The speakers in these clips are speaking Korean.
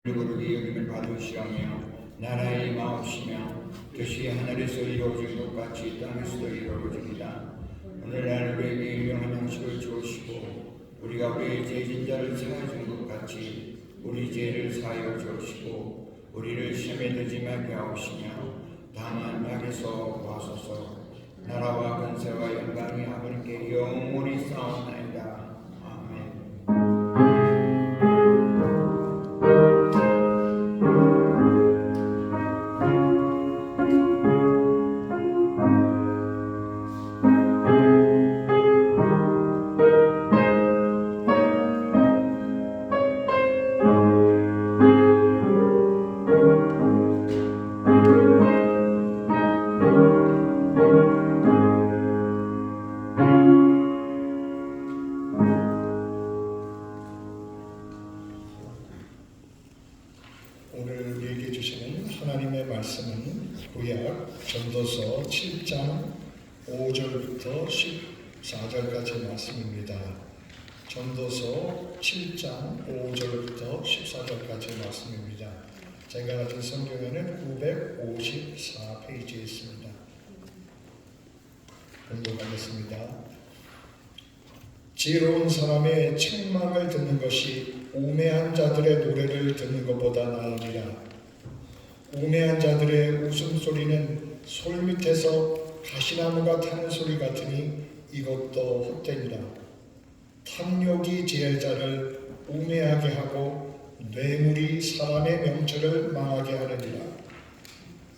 거룩이 여김을 받으시오며 나라의 임하옵시며 뜻이 하늘에서 이루어진 것 같이 땅에서도 이루어지리이다. 오늘날 우리에게 일용할 양식을 주옵시고 우리가 우리의 죄진자를 사하여 준 것 같이 우리 죄를 사하여 주옵시고 우리를 시험에 들지 말게 하옵시며 다만 악에서 구하소서. 나라와 권세와 영광이 아버지께 영원히 싸움나이다. 오늘 우리에게 주시는 하나님의 말씀은 구약 전도서 7장 5절부터 14절까지 말씀입니다. 전도서 7장 5절부터 14절까지 말씀입니다. 제가 가진 성경에는 954페이지에 있습니다. 공독하겠습니다. 지혜로운 사람의 책망을 듣는 것이 우매한 자들의 노래를 듣는 것보다 나으니라. 우매한 자들의 웃음소리는 솔 밑에서 가시나무가 타는 소리 같으니 이것도 헛되니라. 탐욕이 지혜자를 우매하게 하고 뇌물이 사람의 명철을 망하게 하느니라.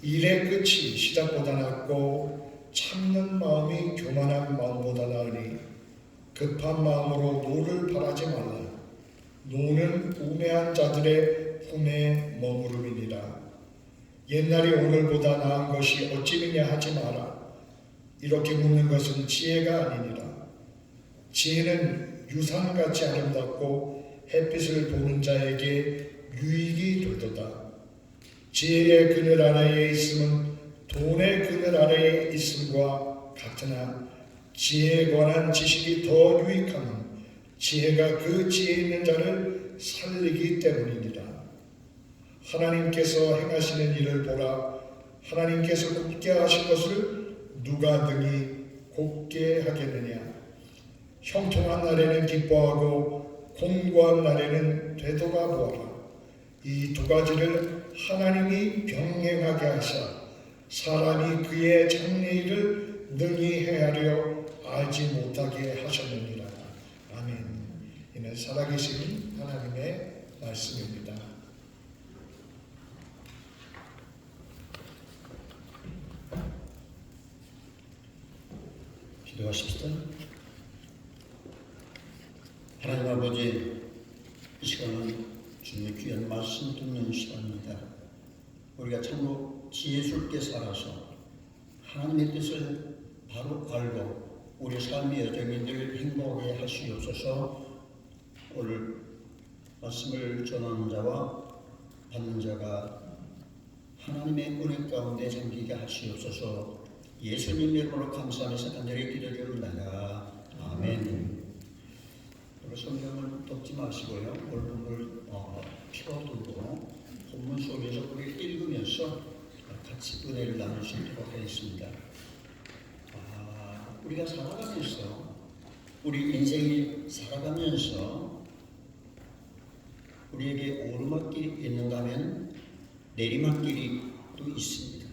일의 끝이 시작보다 낫고 참는 마음이 교만한 마음보다 나으니 급한 마음으로 노를 바라지 말라. 노는 우매한 자들의 품에 머무름이니라. 옛날이 오늘보다 나은 것이 어찌미냐 하지 마라. 이렇게 묻는 것은 지혜가 아니니라. 지혜는 유산같이 아름답고 햇빛을 보는 자에게 유익이 되도다. 지혜의 그늘 아래에 있음은 돈의 그늘 아래에 있음과 같으나 지혜에 관한 지식이 더 유익함은 지혜가 그 지혜 있는 자를 살리기 때문이니라. 하나님께서 행하시는 일을 보라. 하나님께서 곱게 하실 것을 누가 능히 곱게 하겠느냐. 형통한 날에는 기뻐하고 공고한 날에는 되돌아 보아라. 이 두 가지를 하나님이 병행하게 하사 사람이 그의 장래일을 능히 헤아려 알지 못하게 하셨느니라. 아멘. 이는 살아계신 하나님의 말씀입니다. 기도하십시다. 하나님 아버지, 이 시간은 주님의 귀한 말씀 듣는 시간입니다. 우리가 참으로 지혜스럽게 살아서 하나님의 뜻을 바로 알고 우리 삶의 여정이 늘 행복하게 하시옵소서. 오늘 말씀을 전하는 자와 받는 자가 하나님의 은혜 가운데 잠기게 하시옵소서. 예수님 이름으로 감사하면서 간절히 기도드립니다. 아멘. 오늘 성경을 덮지 마시고요. 본문을 펴두고 본문 속에서 우리 읽으면서 같이 은혜를 나눌 수 있도록 하겠습니다. 우리가 살아가면서, 우리 인생이 살아가면서 우리에게 오르막길이 있는가 하면 내리막길이 또 있습니다.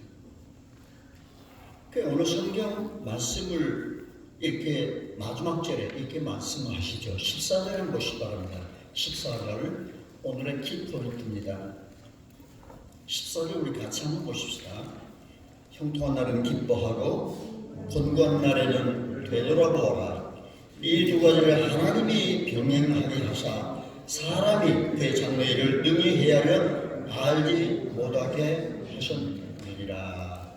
그 오늘 성경 말씀을 이렇게 마지막 절에 이렇게 말씀하시죠. 14절을 보시기 바랍니다. 14절 오늘의 키포인트입니다. 14절 우리 같이 한번 보십시다. 형통한 날은 기뻐하고 곤고한 날에는 되돌아보아라. 이 두 가지를 하나님이 병행하게 하사 사람이 그의 장래일을 능히 헤아려 알지 못하게 하셨느니라.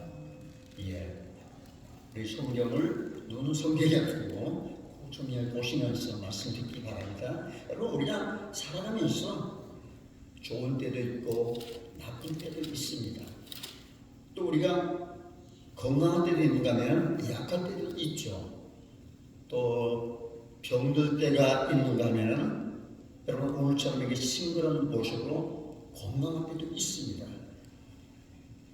예, 우리 성경을 눈은 성경이 아니고 좀 보시면서 말씀 듣기 바랍니다. 여러분, 우리가 살아가면서 좋은 때도 있고 나쁜 때도 있습니다. 또 우리가 건강한 때도 있는가 하면 약할 때도 있죠. 또 병들 때가 있는가 하면 여러분 오늘처럼 이렇게 싱그러운 모습으로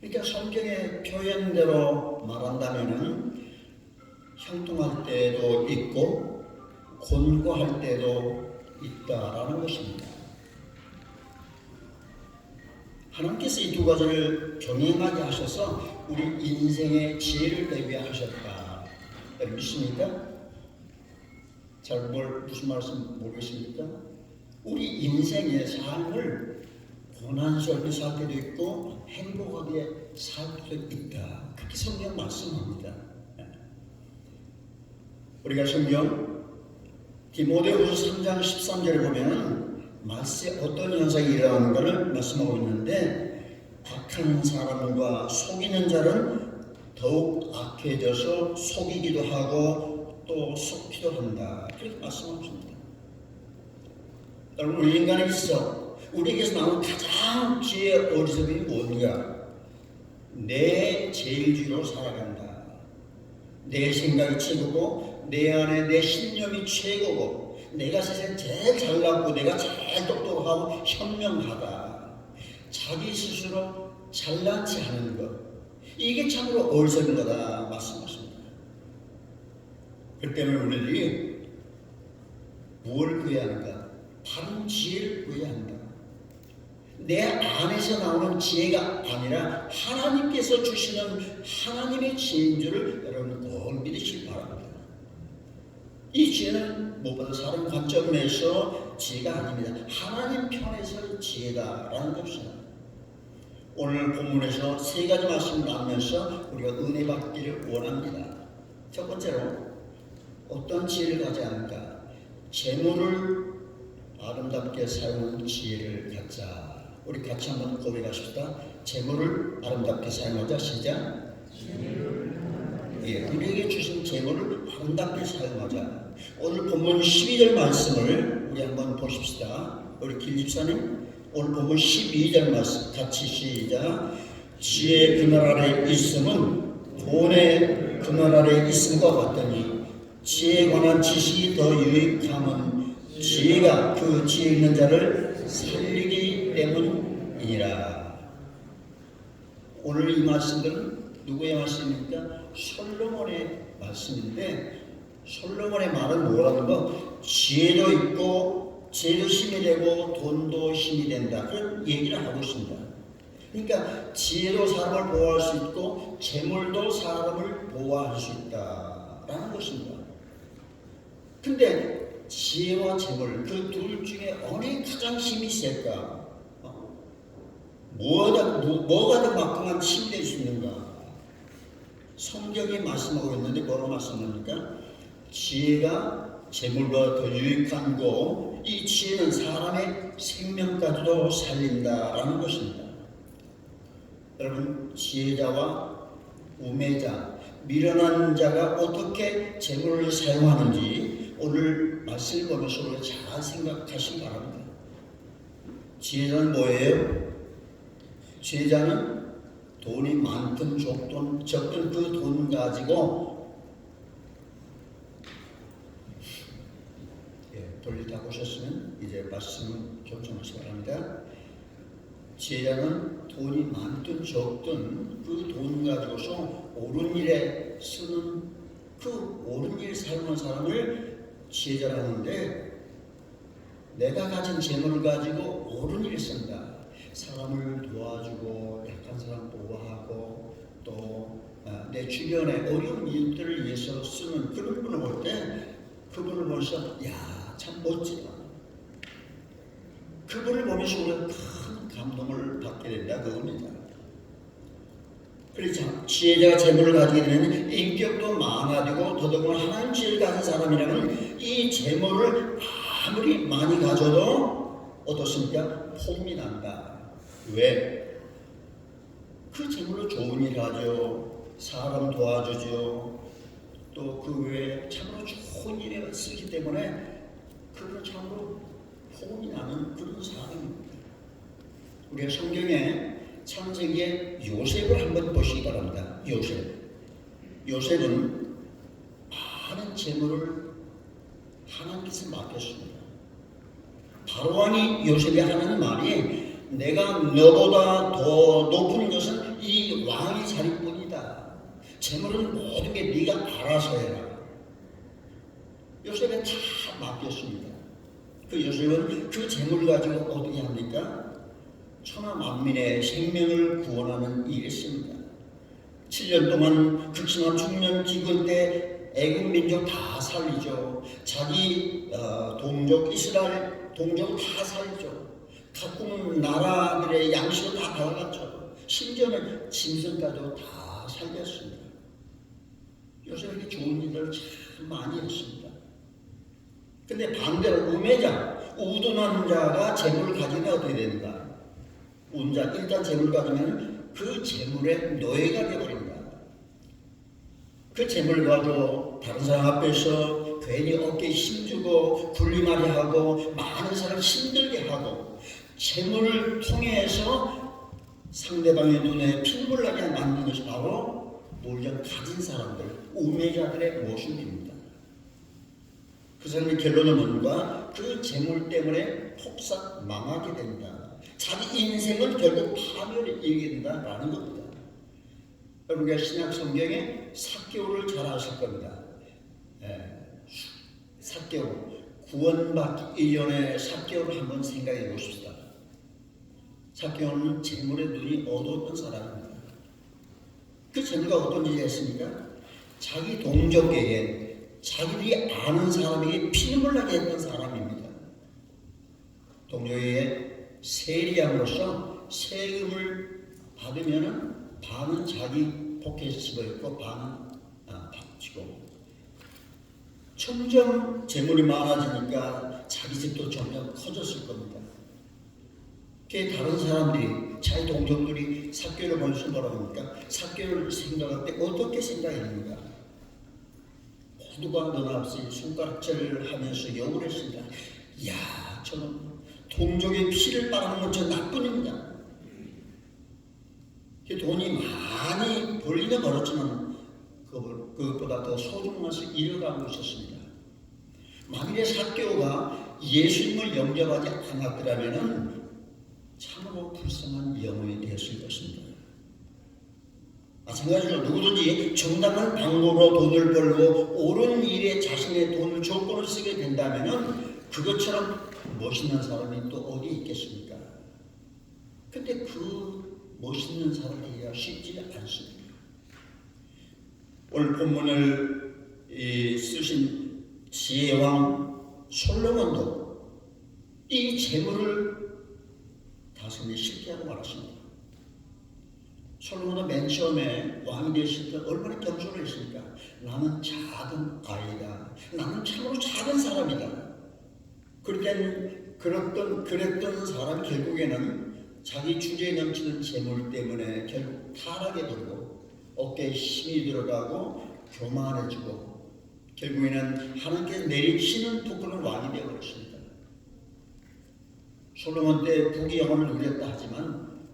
그러니까 성경의 표현대로 말한다면은 형통할 때도 있고 곤고할 때도 있다라는 것입니다. 하나님께서 이 두 가지를 병행하게 하셔서 우리 인생의 지혜를 배우게 하셨다. 믿습니까? 무슨 말씀 모르겠습니까? 우리 인생의 삶을 고난스럽게 살 때도 있고 행복하게 살 때도 있다. 그렇게 성경 말씀합니다. 우리가 성경 디모데후서 3장 13절에 보면 말세 어떤 현상이 일어나는가를 말씀하고 있는데 악한 사람과 속이는 자는 더욱 악해져서 속이기도 하고 또 속기도 한다. 그렇게 말씀하십니다. 여러분, 우리 인간에 있어 우리에게서 나오는 가장 지혜의 어리석음이 뭔가? 내 제일주의로 살아간다. 내 생각이 최고고 내 안에 내 신념이 최고고 내가 세상에 제일 잘났고 내가 제일 똑똑하고 현명하다. 자기 스스로 잘나지 않은 것, 이게 참으로 어리석은 거다 말씀하십니다. 그 때문에 우리들이 무엇을 구해야 하는가? 바른 지혜를 구해야 한다. 내 안에서 나오는 지혜가 아니라 하나님께서 주시는 하나님의 지혜인 줄을 여러분 꼭 믿으시기 바랍니다. 이 지혜는 무엇보다 사람 관점에서 지혜가 아닙니다. 하나님 편에서 지혜다라는 것입니다. 오늘 본문에서 세 가지 말씀을 나누면서 우리가 은혜 받기를 원합니다. 첫 번째로 어떤 지혜를 가져야 하는가? 재물을 아름답게 사용하는 지혜를 갖자. 우리 같이 한번 고백하십시다. 재물을 아름답게 사용하자. 시작. 우리에게 주신 재물을 아름답게 사용하자. 오늘 본문 12절 말씀을 우리 한번 보십시다. 우리 김집사님 오늘 본문 12절 말씀 같이 시작. 지혜 그늘 아래 있음은 돈의 그늘 아래 있음과 같더니 지혜에 관한 지식이 더 유익함은 지혜가 그 지혜 있는 자를 살리기 때문이니라. 오늘 이 말씀들은 누구의 말씀입니까? 솔로몬의 말씀인데 솔로몬의 말은 뭐라는 거? 지혜도 있고 지혜도 힘이 되고 돈도 힘이 된다. 그런 얘기를 하고 있습니다. 그러니까 지혜도 사람을 보호할 수 있고 재물도 사람을 보호할 수 있다라는 것입니다. 근데 지혜와 재물 그 둘 중에 어느 가장 힘이 셀까? 뭐가 더 막강한 힘이 될 수 있는가? 성경이 말씀하고 있는데 뭐로 말씀합니까? 지혜가 재물보다 더 유익한 거, 이 지혜는 사람의 생명까지도 살린다라는 것입니다. 여러분, 지혜자와 우매자, 미련한 자가 어떻게 재물을 사용하는지 오늘 말씀을 보면서 우리가 잘 생각하시기 바랍니다. 지혜자는 뭐예요? 지혜자는 돈이 많든 적든 그 돈 가지고 돌리 다 보셨으면 이제 말씀을 경청하시기 바랍니다. 지혜자는 돈이 많든 적든 그 돈 가지고서 옳은 일에 쓰는 그 옳은 일 사용하는 사람을 지혜자라는데 내가 가진 재물을 가지고 옳은 일을 쓴다. 사람을 도와주고 약한 사람 보호하고 또 내 주변에 어려운 이웃들을 위해서 쓰는 그런 분을 볼 때 그분을 보면서 참 멋지다. 그분을 보면서 우리가 큰 감동을 받게 된다 그겁니다. 그래서 지혜자가 재물을 가지게 되면 인격도 많아지고 더더구나 하나님 지혜를 가진 사람이라면 이 재물을 아무리 많이 가져도 어떻습니까? 폼이 난다. 왜? 그 재물로 좋은 일 하죠. 사람 도와주죠. 또 그 외에 참으로 좋은 일에 쓰기 때문에 그런 참으로 폼이 나는 그런 사람입니다. 우리가 성경에 창세기에 요셉을 한번 보시기 바랍니다. 요셉은 많은 재물을 하나님께서 맡겼습니다. 바로왕이 요셉이 하는 말이 내가 너보다 더 높은 것은 이 왕의 자리뿐이다. 재물은 모든 게 네가 알아서 해라. 요셉에 다 맡겼습니다. 그 요셉은 그 재물을 가지고 어떻게 합니까? 천하 만민의 생명을 구원하는 일을 했습니다. 7년 동안 극심한 중년 기근 때 애국 민족 다 살리죠. 자기 동족 이스라엘 동족 다 살리죠. 각국 나라들의 양식을 다 받아갔죠. 심지어는 짐승까지도 다 살렸습니다. 요셉에게 좋은 일을 참 많이 했습니다. 근데 반대로 우매자, 우둔한 자가 재물을 가지면 어떻게 됩니까? 운자, 일단 재물을 가지면 그 재물의 노예가 되어버립니다. 그 재물을 가지고 다른 사람 앞에서 괜히 어깨에 힘주고 굴림하게 하고 많은 사람을 힘들게 하고 재물을 통해서 상대방의 눈에 피눈물 나게 만드는 것이 바로 물론 가진 사람들, 우매자들의 모습입니다. 그 사람의 결론은 뭔가? 그 재물 때문에 폭삭 망하게 된다. 자기 인생은 결국 파멸에 이르게 된다라는 겁니다. 여러분과 신약 성경에 삭개오를 잘 아실 겁니다. 삭개오, 구원받기 이전에 삭개오를 한번 생각해 보십시다. 삭개오는 재물에 눈이 어두웠던 사람입니다. 그 재물가 어떤 일을 했습니까? 자기 동족에게 자기들이 아는 사람에게 피눈물 나게 했던 사람입니다. 동족에게 세리함으로써 세금을 받으면 반은 자기 포켓에 집어있고 반은 받치고 점점 재물이 많아지니까 자기 집도 점점 커졌을 겁니다. 그게 다른 사람들이 자기 동족들이 삭개오를 보면서 뭐라고 합니까? 삭개오를 생각할 때 어떻게 생각했는가? 모두가 너 앞에 손가락질을 하면서 욕을 했습니다. 야, 저는 동족의 피를 빨아먹는 건 저 나쁜 놈이다. 돈이 많이 벌리는 벌었지만 그것보다 더 소중한 것을 잃어가고 있었습니다. 만일에 삭개오가 예수님을 영접하지 않았더라면 참으로 불쌍한 영혼이 되었을 것입니다. 마찬가지로 누구든지 정당한 방법으로 돈을 벌고 옳은 일에 자신의 돈을 조건을 쓰게 된다면 그것처럼 멋있는 사람이 또 어디 있겠습니까? 근데 그 멋있는 사람 되기가 쉽지 않습니다. 오늘 본문을 쓰신 지혜왕 솔로몬도 이 재물을 다스리기 쉽게 하고 말았습니다. 솔로몬은 맨 처음에 왕이 되었을 때 얼마나 겸손했습니까? 나는 작은 아이다. 나는 참으로 작은 사람이다. 그랬던 사람이 결국에는 자기 주제에 넘치는 재물 때문에 결국 타락에 들고 어깨에 힘이 들어가고 교만해지고 결국에는 하나님께서 내리치는 부끄러운 왕이 되어버렸습니다. 솔로몬 때 부귀영화를 누렸다 하지만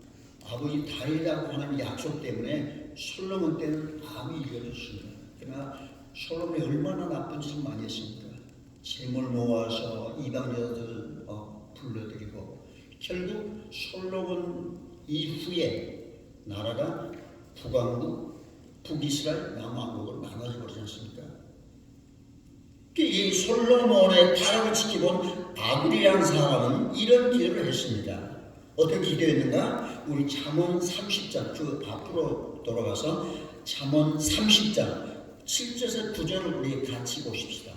아버지 다윗이라고 하는 약속 때문에 솔로몬 때는 암이 이어졌습니다. 그러나 솔로몬이 얼마나 나쁜 짓을 많이 했습니까? 재물 모아서 이방 여자들 불러들이고 결국 솔로몬 이후에 나라가 북왕국, 북이스라엘, 남왕국으로 나눠져 버리지 않습니까? 이 솔로몬의 타락을 지켜본 아굴이라는 사람은 이런 기도를 했습니다. 어떻게 기도했는가? 우리 잠언 30장 그 앞으로 돌아가서 잠언 30장 7절에서 9절을 우리 같이 보십시다.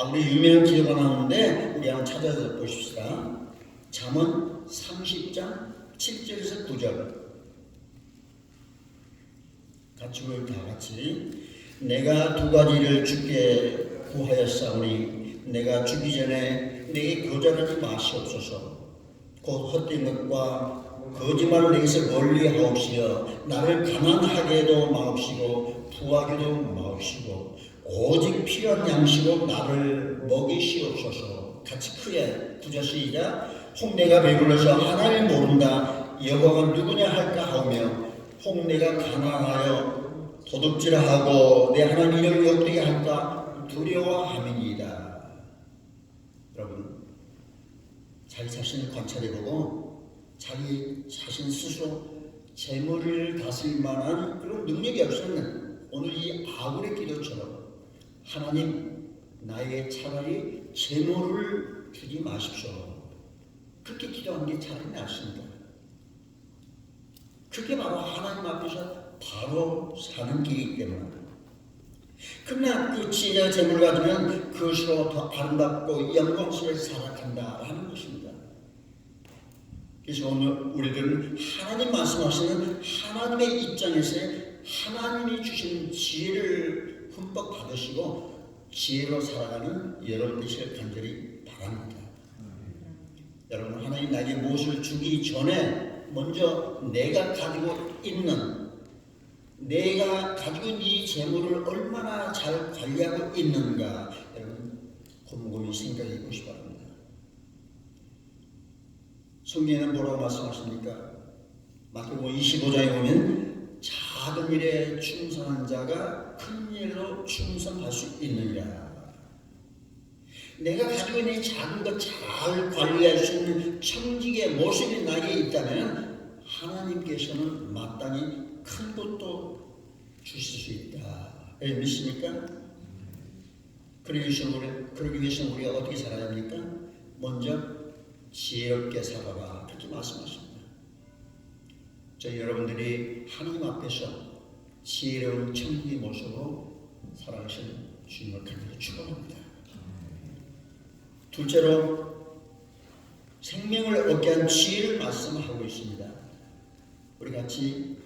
우리 유명한 기도가 나오는데 우리 한번 찾아서 보십시다. 잠언 30장 7절에서 9절 같이 우리 다 같이 내가 두 가지를 주께 구하였사오니 내가 죽기 전에 내게 거절하지 마시옵소서. 곧 헛된 것과 거짓말을 내게서 멀리 하옵시며 나를 가난하게도 마옵시고 부하게도 마옵시고 오직 필요한 양식으로 나를 먹이시옵소서. 같이 크게 부자시이자 혹내가 배불러서 하나님 모른다 여호와가 누구냐 할까 하오며 혹 내가 가난하여 도둑질하고 내 하나님 이름을 욕되게 할까 두려워함이니이다. 여러분 자기 자신을 관찰해보고 자기 자신 스스로 재물을 다스릴 만한 그런 능력이 없었는 오늘 이 아굴의 기도처럼 하나님 나에게 차라리 재물을 주지 마십시오. 그렇게 기도한 게 차라리 낫습니다. 그게 바로 하나님 앞에서 바로 사는 길이기 때문에. 그러나 그 지혜와 재물을 가지면 그것으로 더 아름답고 영광스럽게 살아간다 하는 것입니다. 그래서 오늘 우리들은 하나님 말씀하시는 하나님의 입장에서 하나님이 주신 지혜를 흠뻑 받으시고 지혜로 살아가는 여러분 되시길 간절히 바랍니다. 여러분, 하나님 나에게 무엇을 주기 전에 먼저 내가 가지고 있는 이 재물을 얼마나 잘 관리하고 있는가 여러분 곰곰이 생각해 보시기 바랍니다. 성경에는 뭐라고 말씀하십니까? 마태복음 25장에 보면 작은 일에 충성한 자가 큰 일로 충성할 수 있느니라. 내가 가지고 있는 이 작은 것 잘 관리할 수 있는 청직의 모습이 나에게 있다면 하나님께서는 마땅히 큰 것도 주실 수 있다. 믿습니까? 그러기 위해서는 우리가 어떻게 살아야 합니까? 먼저 지혜롭게 살아라. 그렇게 말씀하십니다. 저희 여러분들이 하나님 앞에서 지혜로운 청지의 모습으로 살아가시는 주님을 간절히 축원합니다. 둘째로 생명을 얻게 한 지혜를 말씀하고 있습니다. 우리 같이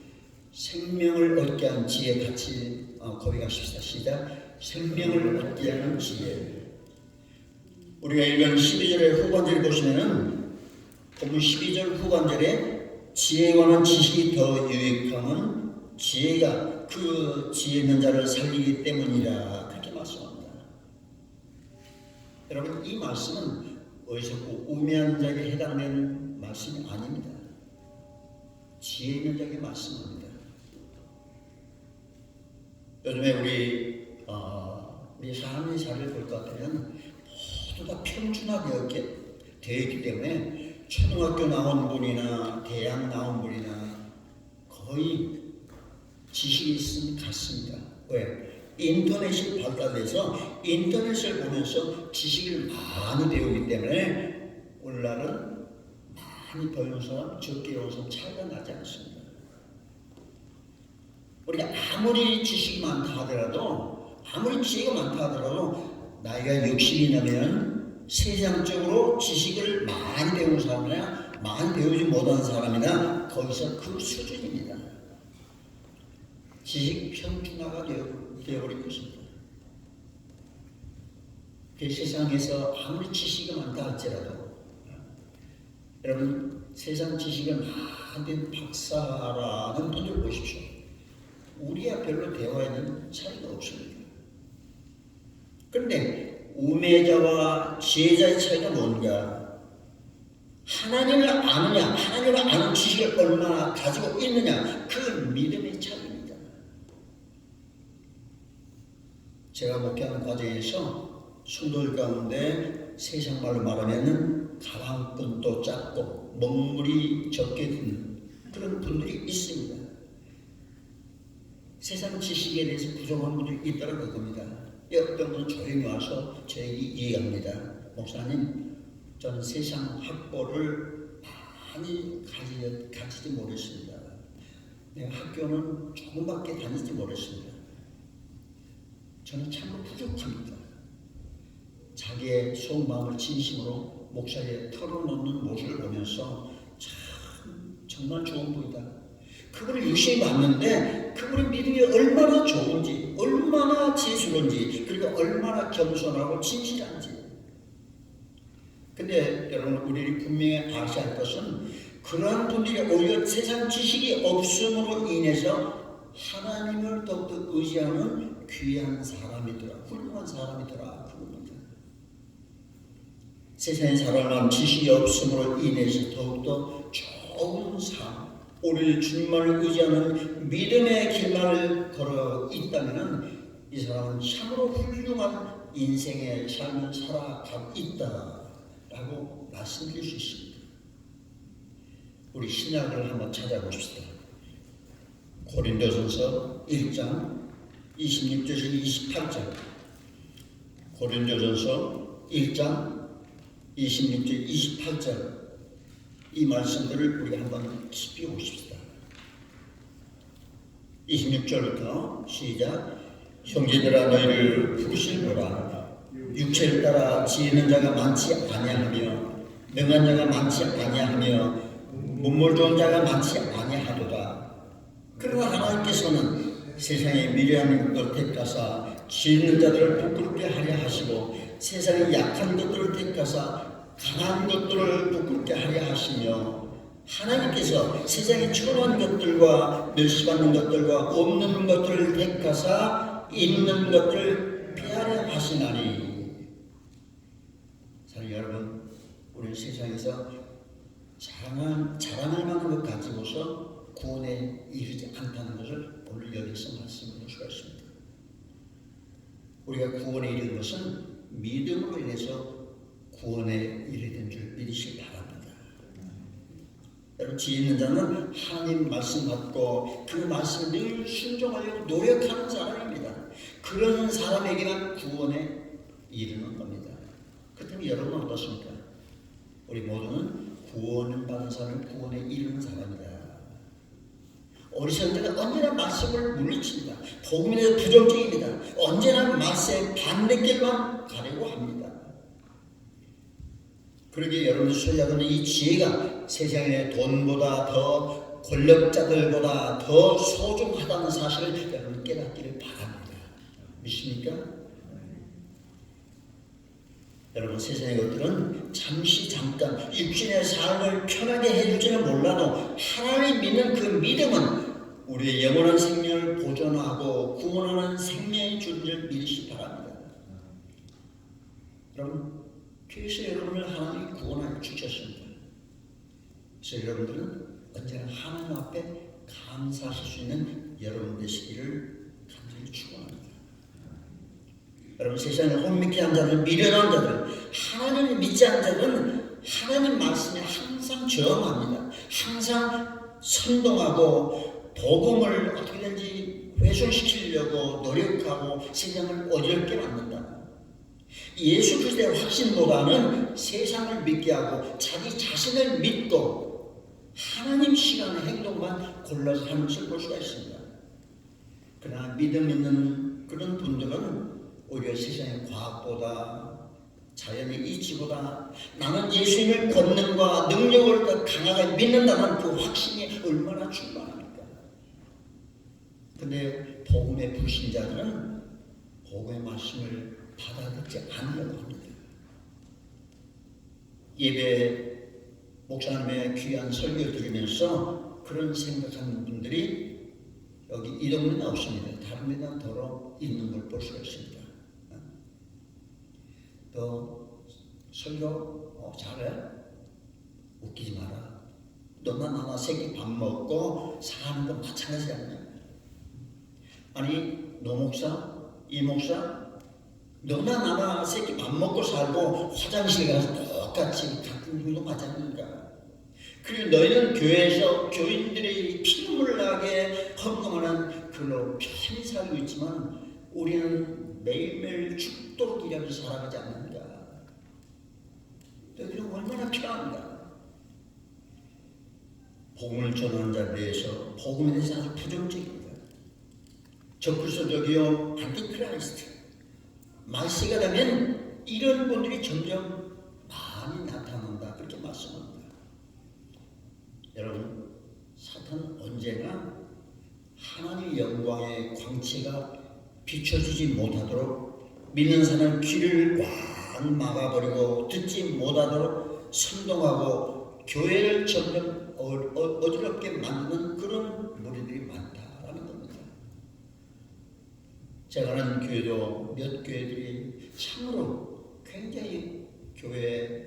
생명을 얻게 한 지혜 같이 고백하십시다. 시작. 생명을 얻게 하는 지혜. 우리가 읽은 12절의 후반절을 보시면은 본문 12절 후반절에 지혜에 관한 지식이 더 유익함은 지혜가 그 지혜 있는 자를 살리기 때문이라 그렇게 말씀합니다. 여러분, 이 말씀은 어리석고 우매한 자에게 해당되는 말씀이 아닙니다. 지혜 있는 자에게 말씀합니다. 요즘에 우리 삶의 자리를 볼 것 같으면 모두 다 평준화되어 있기 때문에 초등학교 나온 분이나 대학 나온 분이나 거의 지식이 있으면 같습니다. 왜? 인터넷이 발달돼서 인터넷을 보면서 지식을 많이 배우기 때문에 오늘날은 많이 배우는 사람, 적게 배우는 사람 차이가 나지 않습니다. 우리가 아무리 지식이 많다 하더라도, 아무리 지혜가 많다 하더라도 나이가 60이 되면 세상적으로 지식을 많이 배우는 사람이나 많이 배우지 못하는 사람이나 거기서 그 수준입니다. 지식 평준화가 되어버린 것입니다. 그 세상에서 아무리 지식이 많다 할지라도 여러분, 세상 지식을 많은 박사라는 분들 보십시오. 우리야 별로 대화에는 차이가 없습니다. 그런데 우매자와 지혜자의 차이가 뭔가? 하나님을 아느냐, 하나님을 아는 지식을 얼마나 가지고 있느냐, 그 믿음의 차이입니다. 제가 목회하는 과정에서 성도들 가운데 세상말로 말하면 가방끈도 작고 먹물이 적게 든 그런 분들이 있습니다. 세상 지식에 대해서 부족한 분들이 있다는 겁니다. 어떤 분은 조용히 와서 저에게 이해합니다. 목사님, 저는 세상 학벌을 많이 가지지 못했습니다. 내가 학교는 조금밖에 다니지 못했습니다. 저는 참으로 부족합니다. 자기의 속마음을 진심으로 목사에게 털어놓는 모습을 보면서 참 정말 좋은 분이다. 그분을 유심히 봤는데 그분의 믿음이 얼마나 좋은지, 얼마나 지혜스러운지, 그리고 얼마나 겸손하고 진실한지. 근데 여러분, 우리를 분명히 아셔야 할 것은 그러한 분들이 오히려 세상 지식이 없음으로 인해서 하나님을 더욱더 의지하는 귀한 사람이더라, 훌륭한 사람이더라, 그겁니다. 세상에 살아가는 지식이 없음으로 인해서 더욱더 좋은 삶, 우리 주님만을 의지하는 믿음의 길만을 걸어 있다면 이 사람은 참으로 훌륭한 인생의 삶을 살아가고 있다라고 말씀드릴 수 있습니다. 우리 신약을 한번 찾아보십시다. 고린도전서 1장 26절에서 28절. 고린도전서 1장 26절 28절. 이 말씀들을 우리가 한번 깊이 보십시다. 26절부터 시작. 형제들아 너희를 부르시노라. 육체를 따라 지혜는 자가 많지 아니하며 능한 자가 많지 아니하며 문물 좋은 자가 많지 아니하도다. 그러나 하나님께서는 세상에 미련한 것을 택하사 지혜 있는 자들을 부끄럽게 하려 하시고 세상에 약한 것들을 택하사 강한 것들을 부끄럽게 하려 하시며 하나님께서 세상에 초라한 것들과 멸시받는 것들과 없는 것들을 택하사 있는 것들을 피하려 하시나니. 사랑하는 여러분, 우리 세상에서 자랑할 만한 것 가지고서 구원에 이르지 않다는 것을 오늘 여기서 말씀드릴 수가 있습니다. 우리가 구원에 이르는 것은 믿음으로 인해서 구원에 이르는 줄 믿으시기 바랍니다. 여러분, 지혜 있는 자는 하나님 말씀 받고 그 말씀을 늘 순종하려고 노력하는 사람입니다. 그런 사람에게만 구원에 이르는 겁니다. 그렇다면 여러분은 어떻습니까? 우리 모두는 구원을 받은 사람은 구원에 이르는 사람이다. 어리석은 자는 언제나 말씀을 물리칩니다. 복음에 대해서 부정적입니다. 언제나 말씀의 반대길만 가려고 합니다. 그러기에 여러분들 소유하는 이 지혜가 세상의 돈보다 더 권력자들보다 더 소중하다는 사실을 여러분 깨닫기를 바랍니다. 믿습니까? 여러분, 세상의 것들은 잠깐 육신의 삶을 편하게 해줄지는 몰라도 하나님 믿는 그 믿음은 우리의 영원한 생명을 보존하고 구원하는 생명의 줄을 믿으시기 바랍니다. 여러분, 그래서 여러분을 하나님이 구원하여 주셨습니다. 그래서 여러분들은 언제나 하나님 앞에 감사하실 수 있는 여러분 되시기를 간절히 축원합니다. 여러분, 세상에 혼미케한 자들, 미련한 자들, 하나님을 믿지 않는 자들은 하나님 말씀에 항상 저항합니다. 항상 선동하고 복음을 어떻게든지 훼손시키려고 노력하고 세상을 어렵게 만든다. 예수 그리스도의 확신보다는 세상을 믿게 하고 자기 자신을 믿고 하나님 시간의 행동만 골라서 하는 것을 볼 수가 있습니다. 그러나 믿음 있는 그런 분들은 오히려 세상의 과학보다 자연의 이치보다 나는 예수님의 권능과 능력을 더 강하게 믿는다는 그 확신이 얼마나 충만합니까? 근데 복음의 불신자들은 복음의 말씀을 받아듣지 않으려고 합니다. 예배 목사님의 귀한 설교를 들으면서 그런 생각하는 분들이 여기 이 동네는 없습니다. 다른 데는 더러 있는 걸 볼 수가 있습니다. 너 설교 잘해? 웃기지 마라. 너나 나나 새끼 밥 먹고 사는 건 마찬가지 아니냐? 아니, 노 목사, 이 목사, 너나 나나 새끼 밥 먹고 살고 화장실 가서 똑같이 같은 일도 마찬가지인가? 그리고 너희는 교회에서 교인들이 피눈물 나게 헌금하는 그걸로 편히 살고 있지만 우리는 매일매일 죽도록 일하면서 살아가지 않는가? 너희는 얼마나 편한가? 복음을 전하는 자에 대해서 복음에 대해서 아주 부정적입니다. 적그리스도적이요 안티크라이스트 말세가 되면 이런 분들이 점점 많이 나타난다, 그렇게 말씀합니다. 여러분, 사탄은 언제나 하나님의 영광의 광채가 비춰지지 못하도록 믿는 사람 귀를 꽉 막아버리고 듣지 못하도록 선동하고 교회를 점점 어지럽게 만드는 그런 무리들이 많다라는 겁니다. 제가 아는 교회도 몇 교회들이 참으로 굉장히 교회에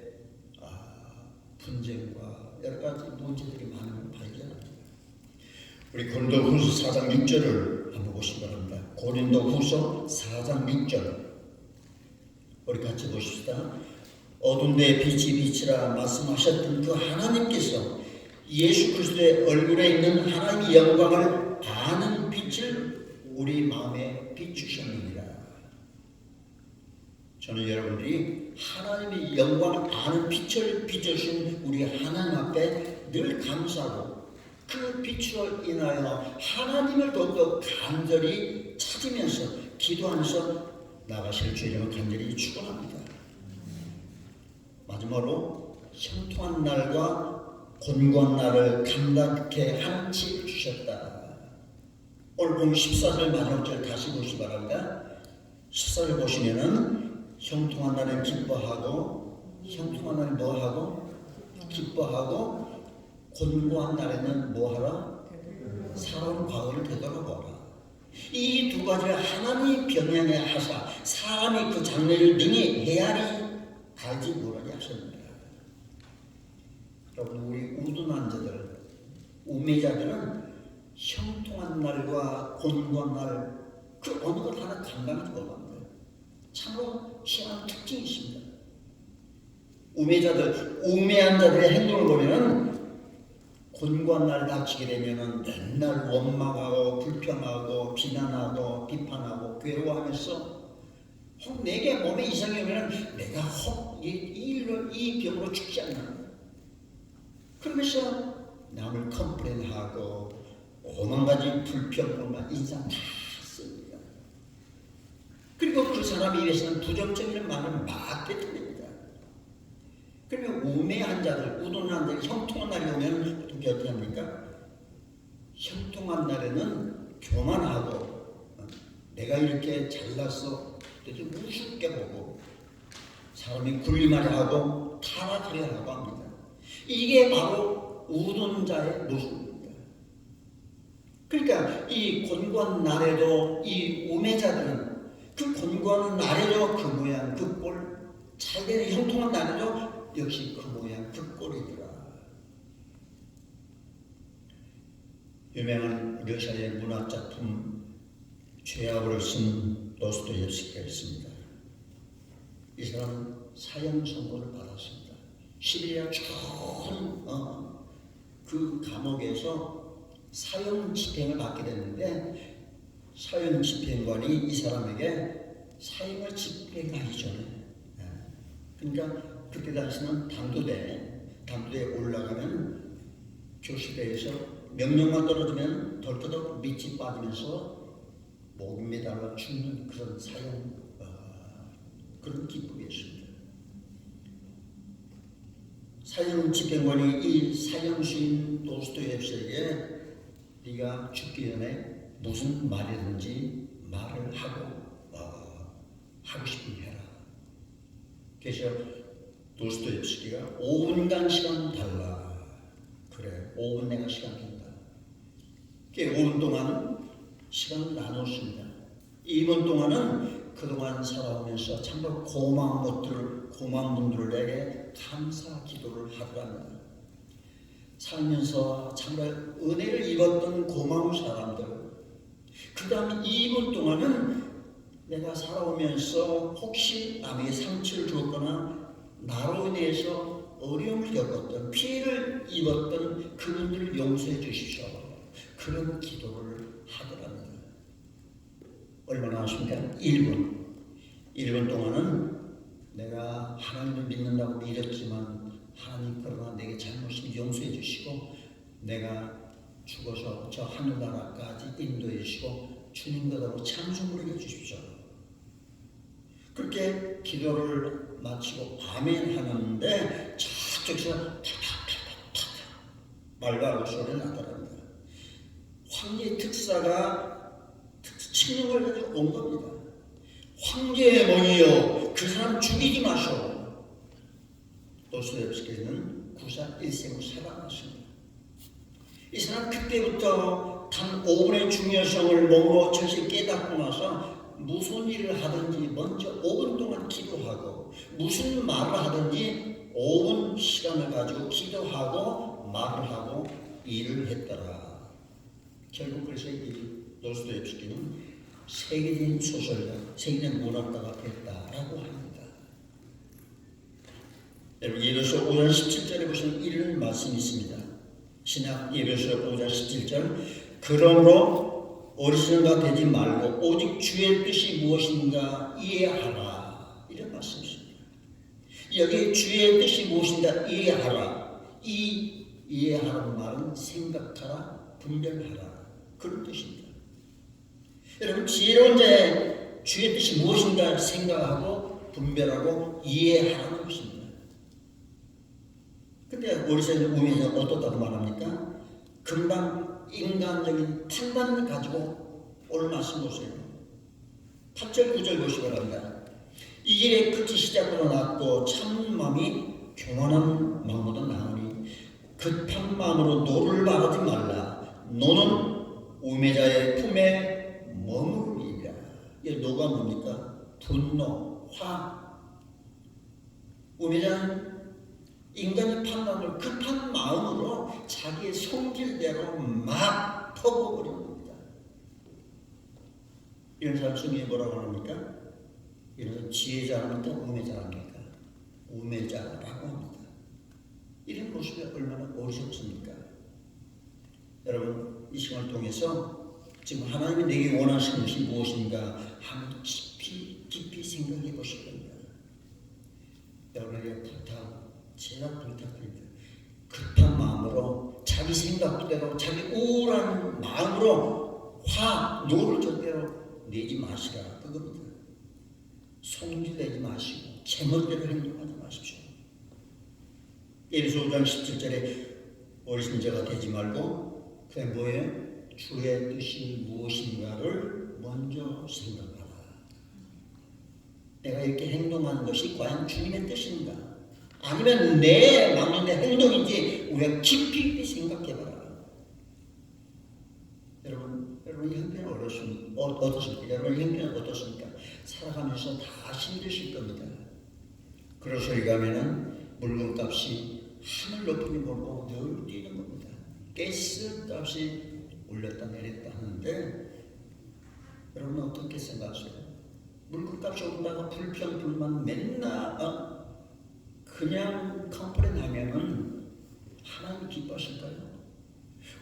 분쟁과 여러 가지 문제들이 많은 걸 발견합니다. 우리 고린도후서 4장 6절을 한번 보시기 바랍니다. 고린도후서 4장 6절 우리 같이 보십시다. 어두운 데에 빛이 비치라 말씀하셨던 그 하나님께서 예수 그리스도의 얼굴에 있는 하나님의 영광을 아는 빛을 우리 마음에 비추셨느니라. 저는 여러분들이 하나님의 영광을 아는 빛을 비춰주신 우리 하나님 앞에 늘 감사하고 그 빛으로 인하여 하나님을 더욱더 간절히 찾으면서 기도하면서 나가실 주님을 간절히 축원합니다. 마지막으로 형통한 날과 곤고한 날을 감당케 하는 지혜를 주셨다. 오늘 본 14절 마지막 절 다시 보시기 바랍니다. 14절 보시면은 형통한 날은 기뻐하고, 형통한 날은 뭐하고? 기뻐하고, 곤고한 날에는 뭐하라? 살아온 과거를 되돌아보라. 이 두 가지를 하나님이 병행해 하사 사람이 그 장래를 능히 헤아리 알지 못하게 하셨습니다. 여러분, 우리 우둔한 자들, 우매자들은 형통한 날과 곤고한 날, 그 어느 것 하나 감당하지 못합니다. 참으로 희한한 특징이 있습니다. 우매자들, 우매한 자들의 행동을 보면 곤고한 날 닥치게 되면 맨날 원망하고 불평하고 비난하고 비판하고 괴로워하면서 혹 내게 몸에 이상이 오면 내가 혹 이 병으로 죽지 않나 그러면서 남을 컴플레인하고 오만 가지 불평과 인상 다 씁니다. 그리고 그 사람 입에서는 부정적인 말을 막 뱉어냅니다. 그러면 우매한 자들, 우둔한 자들, 형통한 날이 오면 어떻게 합니까? 형통한 날에는 교만하고 내가 이렇게 잘났어 되게 우습게 보고 사람이 굴림하려 하고 타락하려 하고 합니다. 이게 바로 우둔자의 모습입니다. 그러니까 이 곤고한 날에도 이 우매자들은 그 곤고한 날에도 그 모양 그 꼴 잘되는 형통한 날에도 역시 그 모양 그 꼴이더라. 유명한 러시아의 문학작품 죄악을 쓴 도스토옙스키가 있습니다. 이 사람은 사형 선고를 받았습니다. 시베리아 좁은 그 감옥에서 사형 집행을 받게 됐는데 사형 집행관이 이 사람에게 사형을 집행하기 전에 그러니까 그때 당시는 담도대에 올라가면 교시대에서 명령만 떨어지면 덜커덕 밑이 빠지면서 목이 매달려 죽는 그런 사형 그런 기법이었습니다. 사형 집행관이 이 사형수인 도스토옙스키에게 네가 죽기 전에 무슨 말이든지 말을 하고 싶은 해라. 그래서 도스토옙스키가 5분간 시간 달라. 그래, 5분 내가 시간 준다. 5분 동안 시간을 나눴습니다. 2분 동안은 그동안 살아오면서 참으로 고마운 분들을 내게 감사 기도를 하더랍니다. 살면서 참으로 은혜를 입었던 고마운 사람들, 그 다음 2분 동안은 내가 살아오면서 혹시 남에게 상처를 줬거나 나로 인해서 어려움을 겪었던 피해를 입었던 그분들을 용서해 주십시오. 그런 기도를 하더랍니다. 얼마나 하십니까? 1분 동안은 내가 하나님을 믿는다고 믿었지만 하나님 그러나 내게 잘못을 용서해 주시고 내가 죽어서 저 하늘나라까지 인도해 주시고 주님 것으로 찬송을 해 주십시오. 그렇게 기도를 마치고 아멘 하는데 저쪽에서 탁탁탁탁탁 말과 소리가 나더랍니다. 황제 특사가 칙령을 가지고 온 겁니다. 황제의 머니여 그 사람 죽이지 마시오. 도스토옙스키는 구사 일생을 살아났습니다. 이 사람 그때부터 단 5분의 중요성을 몸으로 절실히 깨닫고 나서 무슨 일을 하든지 먼저 5분 동안 기도하고 무슨 말을 하든지 5분 시간을 가지고 기도하고 말을 하고 일을 했더라. 결국 그래서 이 도스토옙스키는 세계적인 소설가, 세계적인 문학가가 됐다라고 합니다. 여러분 예배서 5장 17절에 보시면 이런 말씀이 있습니다. 신약 예배서 5장 17절 그러므로 어리석은 자 되지 말고 오직 주의 뜻이 무엇인가 이해하라. 이런 말씀이십니다. 여기 주의 뜻이 무엇인가 이해하라. 이 이해하라는 말은 생각하라, 분별하라. 그런 뜻입니다. 여러분, 지혜로운 자의 주의 뜻이 무엇인가 생각하고 분별하고 이해하라는 것입니다. 근데 어리석은 우매자는 어떻다고 말합니까? 금방 인간적인 판단을 가지고 오늘 말씀 보세요. 8절 9절 보시기 바랍니다. 이 길의 끝이 시작으로 났고 참 마음이 교만한 마음보다 나으니 급한 마음으로 노를 바라지 말라. 노는 우매자의 품에 머무르리라. 이 노가 뭡니까? 분노, 화. 우매자는 인간의 판단을 급한 마음으로 자기의 성질대로 막 퍼부어버리는 겁니다. 이런 사람 성경이 뭐라고 합니까? 이런 지혜자랍니까? 우매자랍니까? 우매자라고 합니다. 이런 모습이 얼마나 어리석습니까? 여러분, 이 시간을 통해서 지금 하나님이 내게 원하시는 것이 무엇인가 한번 깊이 생각해 보실 겁니다. 여러분에게 제가 부탁드립니다. 급한 마음으로 자기 생각대로 자기 우울한 마음으로 노를 절대로 내지 마시라. 그겁니다. 성질 내지 마시고 제멋대로 행동하지 마십시오. 에베소 5장 17절에 어리석은 자가 되지 말고 그게 뭐예요? 주의 뜻이 무엇인가를 먼저 생각하라. 내가 이렇게 행동하는 것이 과연 주님의 뜻인가? 아니면 내 마음의 행동인지 우리가 깊이 생각해봐라. 여러분 형편은 어떻습니까? 여러분 형편은 어떻습니까? 살아가면서 다 힘드실 겁니다. 그로소리 가면은 물건값이 하늘 높이를 보고 늘 뛰는 겁니다. 가스값이 올렸다 내렸다 하는데 여러분 어떻게 생각하세요? 물건값이 오른다고 불평불만 맨날 그냥 컴플레인 하면은 하나님 기뻐하실까요?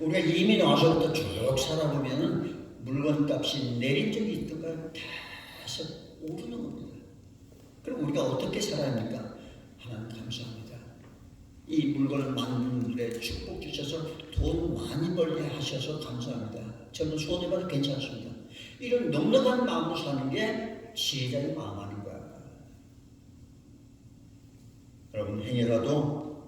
우리가 이민 와서부터 쭉 살아보면은 물건값이 내린 적이 있던가요? 계속 오르는 겁니다. 그럼 우리가 어떻게 살아야 합니까? 하나님 감사합니다. 이 물건을 만드는 데 축복 주셔서 돈 많이 벌게 하셔서 감사합니다. 저는 손해봐도 괜찮습니다. 이런 넉넉한 마음으로 사는 게 지혜자의 마음 아닌가. 여러분, 행여라도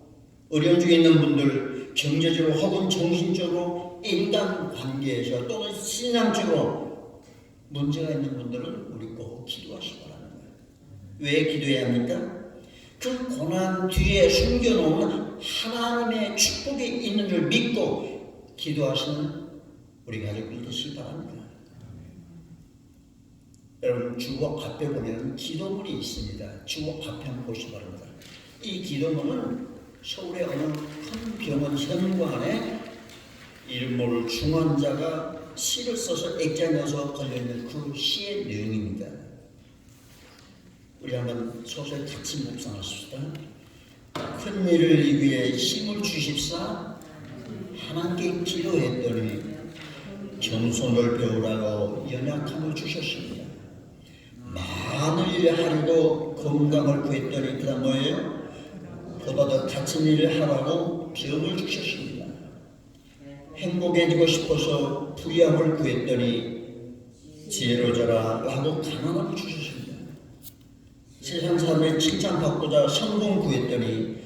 어려운 중에 있는 분들 경제적으로 혹은 정신적으로 인간 관계에서 또는 신앙적으로 문제가 있는 분들은 우리 꼭 기도하시기 바랍니다. 왜 기도해야 합니까? 그 고난 뒤에 숨겨놓은 하나님의 축복이 있는 줄 믿고 기도하시는 우리 가족들 되시기 바랍니다. 여러분, 주보 앞에 보면 기도문이 있습니다. 주보 앞에 한번 보시기 바랍니다. 이 기도문은 서울의 어느 큰 병원 현관에 이름 모를 중환자가 시를 써서 액자에 넣어서 걸려있는 그 시의 내용입니다. 우리 한번 소설 같이 묵상하십시다. 큰 일을 위해 힘을 주십사 하나님께 기도했더니 겸손을 배우라고 연약함을 주셨습니다. 많은 일을 하려고 건강을 구했더니 그다음 뭐예요? 보다 더 갇힌 일을 하라고 병을 주셨습니다. 행복해지고 싶어서 부유함을 구했더니 지혜로워져라 라고 가난함을 주셨습니다. 세상 사람의 칭찬받고자 성공 구했더니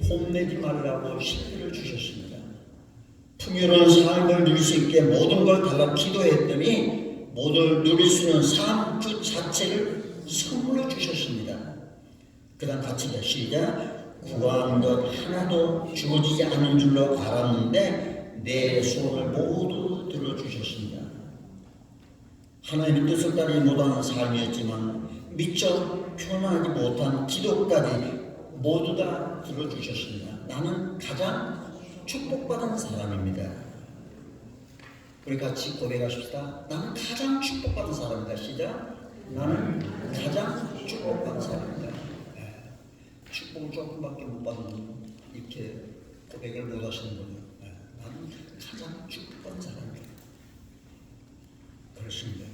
폼내지 말라고 실패를 주셨습니다. 풍요로운 삶을 누릴 수 있게 모든 걸 달라 기도했더니 모두를 누릴 수 있는 삶 그 자체를 선물로 주셨습니다. 그 다음 같이 시작. 구한 것 하나도 주어지지 않은 줄로 알았는데 내 소원을 모두 들어주셨습니다. 하나님의 뜻을 따르지 못하는 삶이었지만 미처 표현하지 못한 기도까지 모두 다 들어주셨습니다. 나는 가장 축복받은 사람입니다. 우리 같이 고백하십시다. 나는 가장 축복받은 사람이다. 시작. 나는 가장 축복받은 사람이다. 축복을 조금밖에 못 받는 이렇게 고백을 못 하시는 거예요. 나는 가장 축복받은 사람이다. 그렇습니다.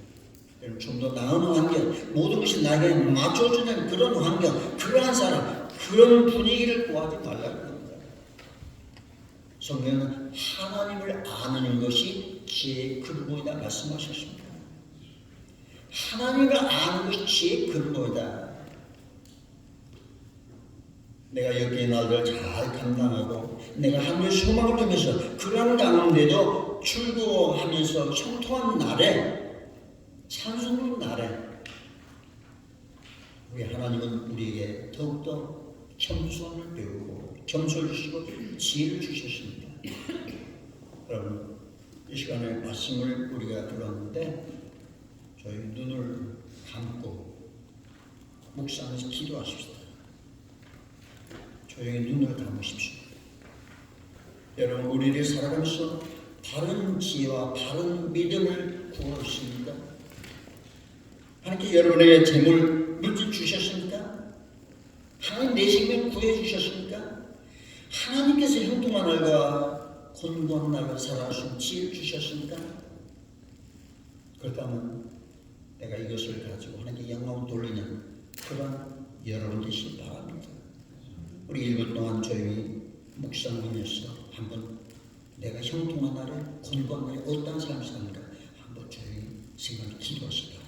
여러분 좀 더 나은 환경, 모든 것이 나에게 맞춰주는 그런 환경, 그러한 사람, 그런 분위기를 구하지 말라고 합니다. 성경은 하나님을 아는 것이 지혜의 근본이다 말씀하셨습니다. 하나님을 아는 것이 지혜의 근본이다. 내가 여기에 날들 잘 감당하고 내가 하늘의 소망을 두면서 그런 가운데도 출구하면서 형통한 날에 찬송하는 날에 우리 하나님은 우리에게 더욱더 겸손을 배우고 겸손을 주시고 지혜를 주셨습니다. 여러분 이 시간에 말씀을 우리가 들었는데 저희 눈을 감고 묵상해서 기도하십시다. 조용히 눈을 감으십시오. 여러분 우리를 살아가면서 바른 지혜와 바른 믿음을 구하십니까? 하나님께 여러분에게 재물 물질 주셨습니까? 하나님 내 생명 구해 주셨습니까? 하나님께서 형통한 날과 곤고한 날과 살아갈 수 있는 지혜를 주셨습니까? 그렇다면 내가 이것을 가지고 하나님께 영광을 돌리는 그런 여러분 되시기 바랍니다. 우리 1분 동안 조용히 묵상하면서 한번 내가 형통한 날에 곤고한 날에 어떤 삶을 사는가 한번 조용히 생각해 기도하시다.